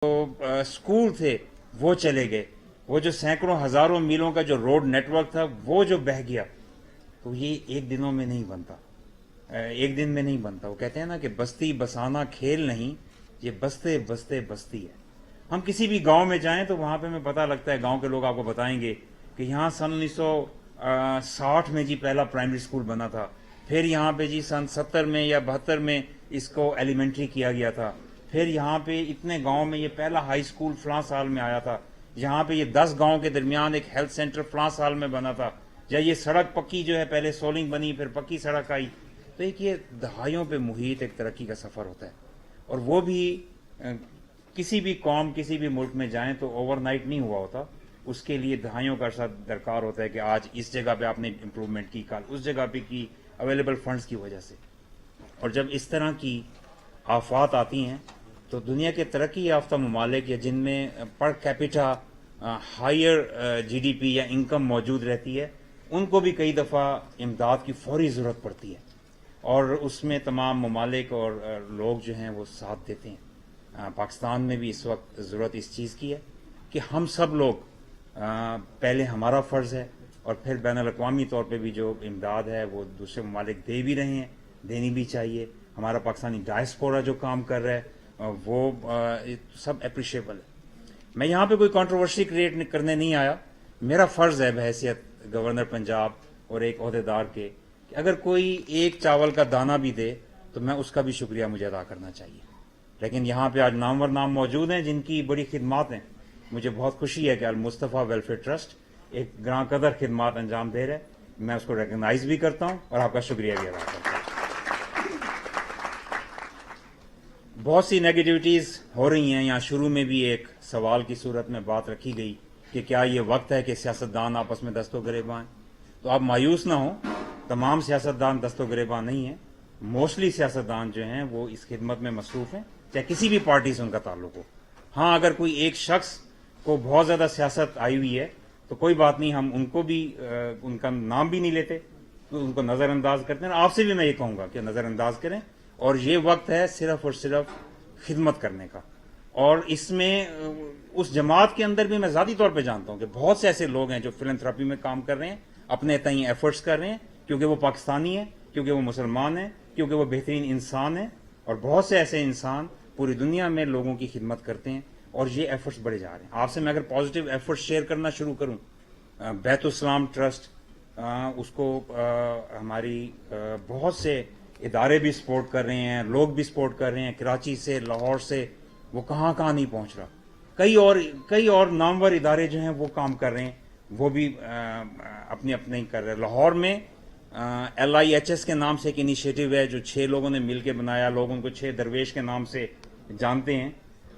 School تھے وہ چلے گئے، وہ جو سینکڑوں ہزاروں میلوں کا جو روڈ نیٹ ورک تھا وہ جو بہہ گیا، تو یہ ایک دنوں میں نہیں بنتا، ایک دن میں نہیں بنتا۔ وہ کہتے ہیں نا کہ بستی بسانا کھیل نہیں، یہ بستے بستے بستی ہے۔ ہم کسی بھی گاؤں میں جائیں تو وہاں پہ ہمیں پتہ لگتا ہے، گاؤں کے لوگ آپ کو بتائیں گے کہ یہاں سن 1960 میں جی پہلا پرائمری اسکول بنا تھا، پھر یہاں پہ جی سن 70 میں یا 72 میں اس کو ایلیمنٹری کیا گیا تھا، پھر یہاں پہ اتنے گاؤں میں یہ پہلا ہائی اسکول فلاں سال میں آیا تھا، یہاں پہ یہ 10 گاؤں کے درمیان ایک ہیلتھ سینٹر فلاں سال میں بنا تھا، یا یہ سڑک پکی جو ہے پہلے سولنگ بنی پھر پکی سڑک آئی۔ تو ایک یہ دہائیوں پہ محیط ایک ترقی کا سفر ہوتا ہے، اور وہ بھی کسی بھی قوم کسی بھی ملک میں جائیں تو اوور نائٹ نہیں ہوا ہوتا، اس کے لیے دہائیوں کا عرصہ درکار ہوتا ہے کہ آج اس جگہ پہ آپ نے امپروومنٹ کی، کل اس جگہ پہ کی، اویلیبل فنڈز کی وجہ سے۔ اور جب اس طرح کی آفات آتی ہیں تو دنیا کے ترقی یافتہ ممالک یا جن میں per capita higher G D P یا انکم موجود رہتی ہے، ان کو بھی کئی دفعہ امداد کی فوری ضرورت پڑتی ہے، اور اس میں تمام ممالک اور لوگ جو ہیں وہ ساتھ دیتے ہیں۔ پاکستان میں بھی اس وقت ضرورت اس چیز کی ہے کہ ہم سب لوگ پہلے ہمارا فرض ہے، اور پھر بین الاقوامی طور پہ بھی جو امداد ہے وہ دوسرے ممالک دے بھی رہے ہیں، دینی بھی چاہیے۔ ہمارا پاکستانی ڈائسپورا جو کام کر رہا ہے وہ سب اپریشیبل ہے۔ میں یہاں پہ کوئی کنٹروورسی کریٹ کرنے نہیں آیا، میرا فرض ہے بحیثیت گورنر پنجاب اور ایک عہدیدار کے کہ اگر کوئی ایک چاول کا دانہ بھی دے تو میں اس کا بھی شکریہ مجھے ادا کرنا چاہیے۔ لیکن یہاں پہ آج نامور نام موجود ہیں جن کی بڑی خدمات ہیں، مجھے بہت خوشی ہے کہ المصطفیٰ ویلفیئر ٹرسٹ ایک گراں قدر خدمات انجام دے رہا ہے، میں اس کو ریکگنائز بھی کرتا ہوں اور آپ کا شکریہ بھی ادا کرتا ہوں۔ بہت سی نیگیٹیوٹیز ہو رہی ہیں، یہاں شروع میں بھی ایک سوال کی صورت میں بات رکھی گئی کہ کیا یہ وقت ہے کہ سیاستدان آپس میں دست و گریباں ہیں؟ تو آپ مایوس نہ ہوں، تمام سیاستدان دست و گریباں نہیں ہیں، موسٹلی سیاستدان جو ہیں وہ اس خدمت میں مصروف ہیں، چاہے کسی بھی پارٹی سے ان کا تعلق ہو۔ ہاں، اگر کوئی ایک شخص کو بہت زیادہ سیاست آئی ہوئی ہے تو کوئی بات نہیں، ہم ان کو بھی ان کا نام بھی نہیں لیتے، ان کو نظر انداز کرتے ہیں۔ آپ سے بھی میں یہ کہوں گا کہ نظر انداز کریں، اور یہ وقت ہے صرف اور صرف خدمت کرنے کا۔ اور اس میں اس جماعت کے اندر بھی میں ذاتی طور پہ جانتا ہوں کہ بہت سے ایسے لوگ ہیں جو فلنتھراپی میں کام کر رہے ہیں، اپنے تئیں ایفرٹس کر رہے ہیں، کیونکہ وہ پاکستانی ہیں، کیونکہ وہ مسلمان ہیں، کیونکہ وہ بہترین انسان ہیں، اور بہت سے ایسے انسان پوری دنیا میں لوگوں کی خدمت کرتے ہیں، اور یہ ایفرٹس بڑھے جا رہے ہیں۔ آپ سے میں اگر پازیٹیو ایفرٹس شیئر کرنا شروع کروں، بیت السلام ٹرسٹ، اس کو ہماری بہت سے ادارے بھی سپورٹ کر رہے ہیں، لوگ بھی سپورٹ کر رہے ہیں، کراچی سے، لاہور سے، وہ کہاں کہاں نہیں پہنچ رہا۔ کئی اور نامور ادارے جو ہیں وہ کام کر رہے ہیں، وہ بھی اپنے اپنے کر رہے ہیں۔ لاہور میں LIHS کے نام سے ایک انیشیٹو ہے جو 6 لوگوں نے مل کے بنایا، لوگ ان کو 6 درویش کے نام سے جانتے ہیں۔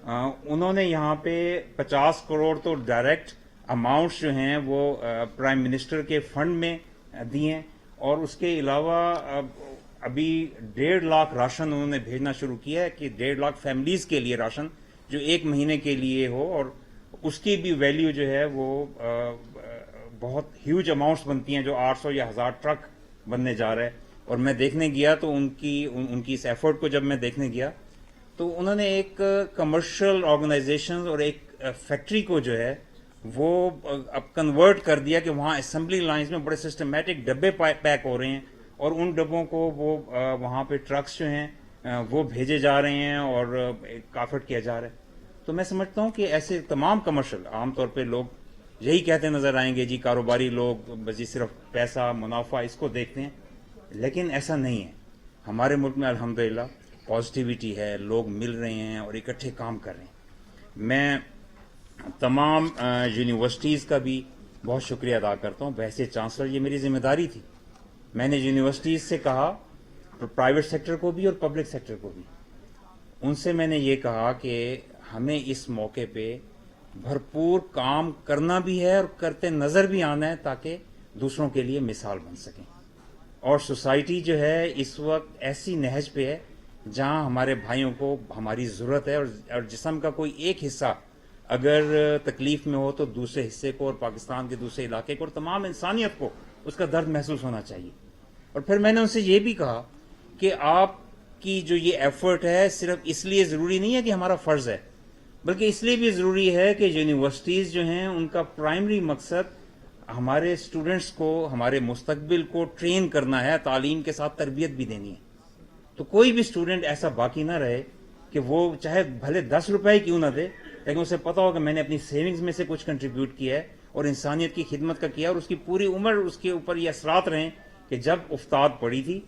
انہوں نے یہاں پہ 50 کروڑ تو ڈائریکٹ اماؤنٹس جو ہیں وہ پرائم منسٹر کے فنڈ میں دیے ہیں، اور اس کے علاوہ ابھی 1.5 لاکھ راشن انہوں نے بھیجنا شروع کیا ہے کہ 1.5 لاکھ فیملیز کے لیے راشن جو 1 مہینے کے لیے ہو، اور اس کی بھی ویلیو جو ہے وہ بہت ہیوج اماؤنٹس بنتی ہیں، جو 800 یا 1000 ٹرک بننے جا رہا ہے۔ اور میں دیکھنے گیا تو ان کی اس ایفرٹ کو جب میں دیکھنے گیا تو انہوں نے ایک کمرشل آرگنائزیشن اور ایک فیکٹری کو جو ہے وہ اب کنورٹ کر دیا کہ وہاں اسمبلی لائنز میں بڑے سسٹمیٹک ڈبے پیک ہو رہے ہیں، اور ان ڈبوں کو وہ وہاں پہ ٹرکس جو ہیں وہ بھیجے جا رہے ہیں اور کافٹ کیا جا رہا ہے۔ تو میں سمجھتا ہوں کہ ایسے تمام کمرشل، عام طور پہ لوگ یہی کہتے نظر آئیں گے، جی کاروباری لوگ بس جی صرف پیسہ منافع اس کو دیکھتے ہیں، لیکن ایسا نہیں ہے۔ ہمارے ملک میں الحمدللہ پازیٹیوٹی ہے، لوگ مل رہے ہیں اور اکٹھے کام کر رہے ہیں۔ میں تمام یونیورسٹیز کا بھی بہت شکریہ ادا کرتا ہوں، بحیثیت چانسلر یہ میری ذمہ داری تھی۔ میں نے یونیورسٹیز سے کہا، پرائیویٹ سیکٹر کو بھی اور پبلک سیکٹر کو بھی، ان سے میں نے یہ کہا کہ ہمیں اس موقع پہ بھرپور کام کرنا بھی ہے اور کرتے نظر بھی آنا ہے تاکہ دوسروں کے لیے مثال بن سکیں۔ اور سوسائٹی جو ہے اس وقت ایسی نہج پہ ہے جہاں ہمارے بھائیوں کو ہماری ضرورت ہے، اور جسم کا کوئی ایک حصہ اگر تکلیف میں ہو تو دوسرے حصے کو اور پاکستان کے دوسرے علاقے کو اور تمام انسانیت کو اس کا درد محسوس ہونا چاہیے۔ اور پھر میں نے ان سے یہ بھی کہا کہ آپ کی جو یہ ایفرٹ ہے صرف اس لیے ضروری نہیں ہے کہ ہمارا فرض ہے، بلکہ اس لیے بھی ضروری ہے کہ یونیورسٹیز جو ہیں ان کا پرائمری مقصد ہمارے اسٹوڈنٹس کو ہمارے مستقبل کو ٹرین کرنا ہے، تعلیم کے ساتھ تربیت بھی دینی ہے. تو کوئی بھی اسٹوڈنٹ ایسا باقی نہ رہے کہ وہ چاہے بھلے 10 روپے کیوں نہ دے، لیکن اسے پتا ہو کہ میں نے اپنی سیونگز میں سے کچھ کنٹریبیوٹ کیا ہے اور انسانیت کی خدمت کا کیا، اور اس کی پوری عمر اس کے اوپر یہ اثرات رہیں کہ جب افتاد پڑی تھی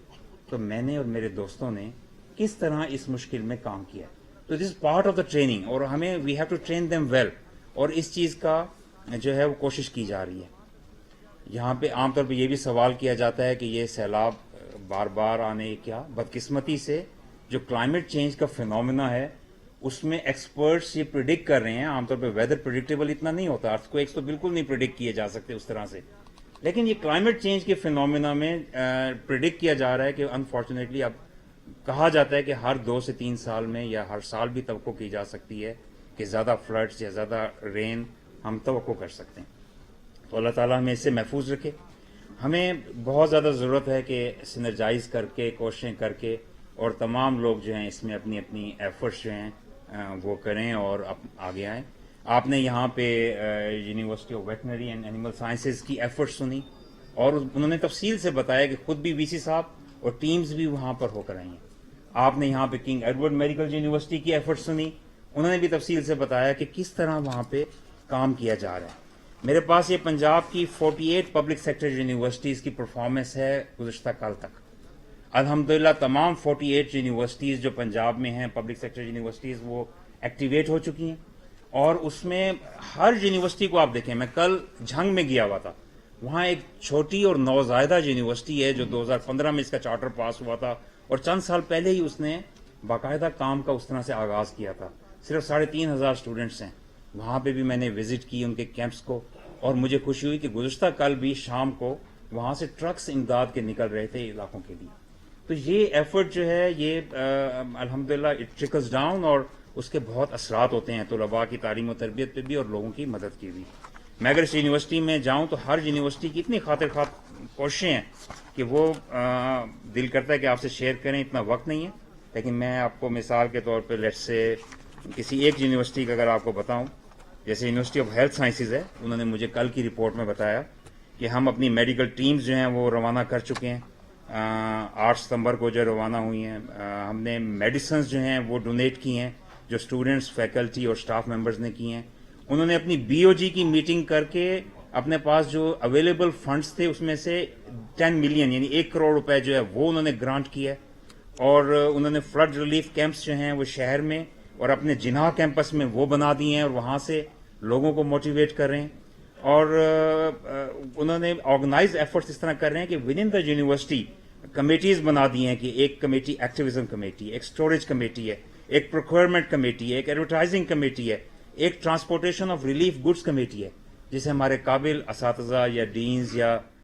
تو میں نے اور میرے دوستوں نے کس طرح اس مشکل میں کام کیا. تو this is part of the training, اور ہمیں we have to train them well, اور اس چیز کا جو ہے وہ کوشش کی جا رہی ہے. یہاں پہ عام طور پہ یہ بھی سوال کیا جاتا ہے کہ یہ سیلاب بار بار آنے کیا بدقسمتی سے جو کلائمیٹ چینج کا فینومینا ہے اس میں ایکسپرٹس یہ پریڈکٹ کر رہے ہیں. عام طور پہ ویدر پریڈکٹیبل اتنا نہیں ہوتا، ارتھ کویکس تو بالکل نہیں پریڈکٹ کیے جا سکتے اس طرح سے، لیکن یہ کلائمیٹ چینج کے فینومینا میں پریڈکٹ کیا جا رہا ہے کہ انفارچونیٹلی اب کہا جاتا ہے کہ ہر 2 سے 3 سال میں یا ہر سال بھی توقع کی جا سکتی ہے کہ زیادہ فلڈز یا زیادہ رین ہم توقع کر سکتے ہیں. تو اللہ تعالیٰ ہمیں اس سے محفوظ رکھے. ہمیں بہت زیادہ ضرورت ہے کہ سنرجائز کر کے کوششیں کر کے اور تمام لوگ جو ہیں اس میں اپنی اپنی ایفرٹس جو ہیں وہ کریں اور آگے آئیں. آپ نے یہاں پہ university of veterinary and animal sciences کی ایفرٹس سنی اور انہوں نے تفصیل سے بتایا کہ خود بھی وی سی صاحب اور ٹیمز بھی وہاں پر ہو کر آئی ہیں. آپ نے یہاں پہ کنگ ایڈورڈ میڈیکل یونیورسٹی کی ایفرٹس سنی، انہوں نے بھی تفصیل سے بتایا کہ کس طرح وہاں پہ کام کیا جا رہا ہے. میرے پاس یہ پنجاب کی 48 پبلک سیکٹر یونیورسٹیز کی پرفارمنس ہے گزشتہ کل تک. الحمدللہ تمام 48 یونیورسٹیز جو پنجاب میں ہیں پبلک سیکٹر یونیورسٹیز وہ ایکٹیویٹ ہو چکی ہیں، اور اس میں ہر یونیورسٹی کو آپ دیکھیں. میں کل جھنگ میں گیا ہوا تھا، وہاں ایک چھوٹی اور نوزائیدہ یونیورسٹی ہے جو 2015 میں اس کا چارٹر پاس ہوا تھا اور چند سال پہلے ہی اس نے باقاعدہ کام کا اس طرح سے آغاز کیا تھا. صرف 3,500 اسٹوڈنٹس ہیں. وہاں پہ بھی میں نے وزٹ کی ان کے کیمپس کو، اور مجھے خوشی ہوئی کہ گزشتہ کل بھی شام کو وہاں سے ٹرکس امداد کے نکل رہے تھے علاقوں کے لیے. تو یہ ایفرٹ جو ہے یہ الحمدللہ اٹ ٹرکلز ڈاؤن، اور اس کے بہت اثرات ہوتے ہیں طلباء کی تعلیم و تربیت پہ بھی اور لوگوں کی مدد کی بھی. میں اگر اس یونیورسٹی میں جاؤں تو ہر یونیورسٹی کی اتنی خاطر خواہ کوششیں ہیں کہ وہ دل کرتا ہے کہ آپ سے شیئر کریں، اتنا وقت نہیں ہے. لیکن میں آپ کو مثال کے طور پہ لیٹس سے کسی ایک یونیورسٹی کا اگر آپ کو بتاؤں، جیسے یونیورسٹی آف ہیلتھ سائنسز ہے، انہوں نے مجھے کل کی رپورٹ میں بتایا کہ ہم اپنی میڈیکل ٹیمز جو ہیں وہ روانہ کر چکے ہیں. 8 ستمبر کو جو روانہ ہوئی ہیں. ہم نے میڈیسنز جو ہیں وہ ڈونیٹ کی ہیں جو اسٹوڈنٹس، فیکلٹی اور اسٹاف ممبرز نے کی ہیں. انہوں نے اپنی بی او جی کی میٹنگ کر کے اپنے پاس جو اویلیبل فنڈز تھے اس میں سے 10 ملین یعنی 1 کروڑ روپے جو ہے وہ انہوں نے گرانٹ کیا ہے، اور انہوں نے فلڈ ریلیف کیمپس جو ہیں وہ شہر میں اور اپنے جناح کیمپس میں وہ بنا دیے ہیں اور وہاں سے لوگوں کو موٹیویٹ کر رہے ہیں. اور انہوں نے آرگنائز ایفرٹس اس طرح کر رہے ہیں کہ with in the university committees بنا دی ہیں کہ ایک کمیٹی ایکٹیویزم کمیٹی، ایک اسٹوریج کمیٹی ہے، ایک پروکیورمنٹ کمیٹی ہے، ایک ایڈورٹائزنگ کمیٹی ہے، ایک transportation of relief goods committee ہے، جسے ہمارے قابل اساتذہ یا ڈینز یا